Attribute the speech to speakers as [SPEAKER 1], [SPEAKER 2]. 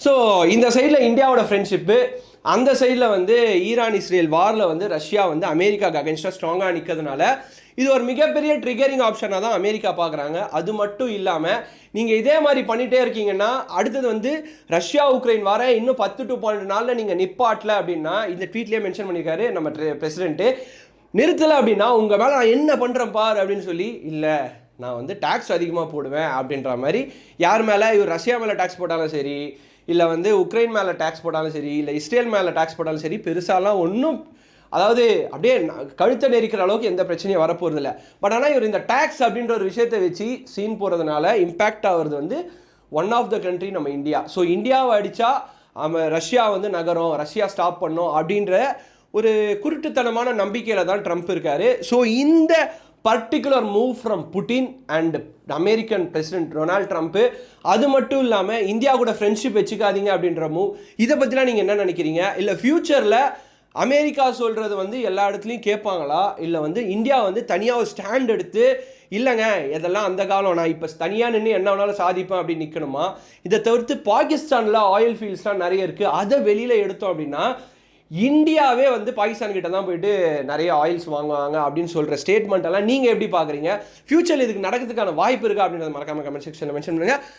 [SPEAKER 1] So இந்த சைடில் இந்தியாவோட ஃப்ரெண்ட்ஷிப்பு, அந்த சைடில் வந்து ஈரான் இஸ்ரேல் வாரில் வந்து ரஷ்யா வந்து அமெரிக்காவுக்கு அகென்ஸ்டாக ஸ்ட்ராங்காக நிற்கிறதுனால இது ஒரு மிகப்பெரிய ட்ரிகரிங் ஆப்ஷனாக தான் அமெரிக்கா பார்க்குறாங்க. அது மட்டும் இல்லாமல் நீங்கள் இதே மாதிரி பண்ணிகிட்டே இருக்கீங்கன்னா அடுத்தது வந்து ரஷ்யா உக்ரைன் வார இன்னும் 10 to 12 நாளில் நீங்கள் நிப்பாட்டல அப்படின்னா, இந்த ட்வீட்லேயே மென்ஷன் பண்ணியிருக்காரு நம்ம பிரசிடென்ட்டு, நிறுத்தலை அப்படின்னா உங்கள் மேலே நான் என்ன பண்ணுறேன் பார் அப்படின்னு சொல்லி, இல்லை நான் வந்து டேக்ஸ் அதிகமாக போடுவேன் அப்படின்ற மாதிரி. யார் மேலே? இவர் ரஷ்யா மேலே டேக்ஸ் போட்டாலும் சரி, இல்லை வந்து உக்ரைன் மேலே டேக்ஸ் போட்டாலும் சரி, இல்லை இஸ்ரேல் மேலே டேக்ஸ் போட்டாலும் சரி, பெருசாலாம் ஒன்றும், அதாவது அப்படியே கழுத்தை நெரிக்கிற அளவுக்கு எந்த பிரச்சனையும் வரப்போகிறது இல்லை. பட் ஆனால் இவர் இந்த டேக்ஸ் அப்படின்ற ஒரு விஷயத்தை வச்சு சீன் போகிறதுனால இம்பேக்ட் ஆகிறது வந்து ஒன் ஆஃப் த கண்ட்ரி நம்ம இந்தியா. ஸோ இந்தியாவை அடித்தா ரஷ்யா வந்து நகரம், ரஷ்யா ஸ்டாப் பண்ணும் அப்படின்ற ஒரு குருட்டுத்தனமான நம்பிக்கையில் தான் ட்ரம்ப் இருக்கார். ஸோ இந்த particular move from Putin and American president Donald Trump, அது மட்டும் இல்லாமல் இந்தியா கூட ஃப்ரெண்ட்ஷிப் வச்சுக்காதீங்க அப்படின்ற மூவ், இதை பற்றிலாம் நீங்கள் என்ன நினைக்கிறீங்க? இல்லை ஃப்யூச்சரில் அமெரிக்கா சொல்கிறது வந்து எல்லா இடத்துலையும் கேட்பாங்களா? இல்லை வந்து இந்தியா வந்து தனியாக ஒரு ஸ்டாண்ட் எடுத்து, இல்லைங்க இதெல்லாம் அந்த காலம், நான் இப்போ தனியாக நின்று என்ன வேணாலும் சாதிப்பேன் அப்படின்னு நிற்கணுமா? இதை தவிர்த்து பாகிஸ்தானில் ஆயில் ஃபீல்ட்ஸ்லாம் நிறைய இருக்குது, அதை வெளியில் எடுத்தோம் அப்படின்னா இந்தியாவே வந்து பாகிஸ்தான் கிட்ட தான் போயிட்டு நிறைய ஆயில்ஸ் வாங்குவாங்க அப்படின்னு சொல்கிற ஸ்டேட்மெண்ட் எல்லாம் நீங்கள் எப்படி பார்க்குறீங்க? ஃபியூச்சரில் இதுக்கு நடக்கிறதுக்கான வாய்ப்பு இருக்கா அப்படின்றத மறக்காம கமெண்ட் செக்ஷனில் மென்ஷன் பண்ணுங்கள்.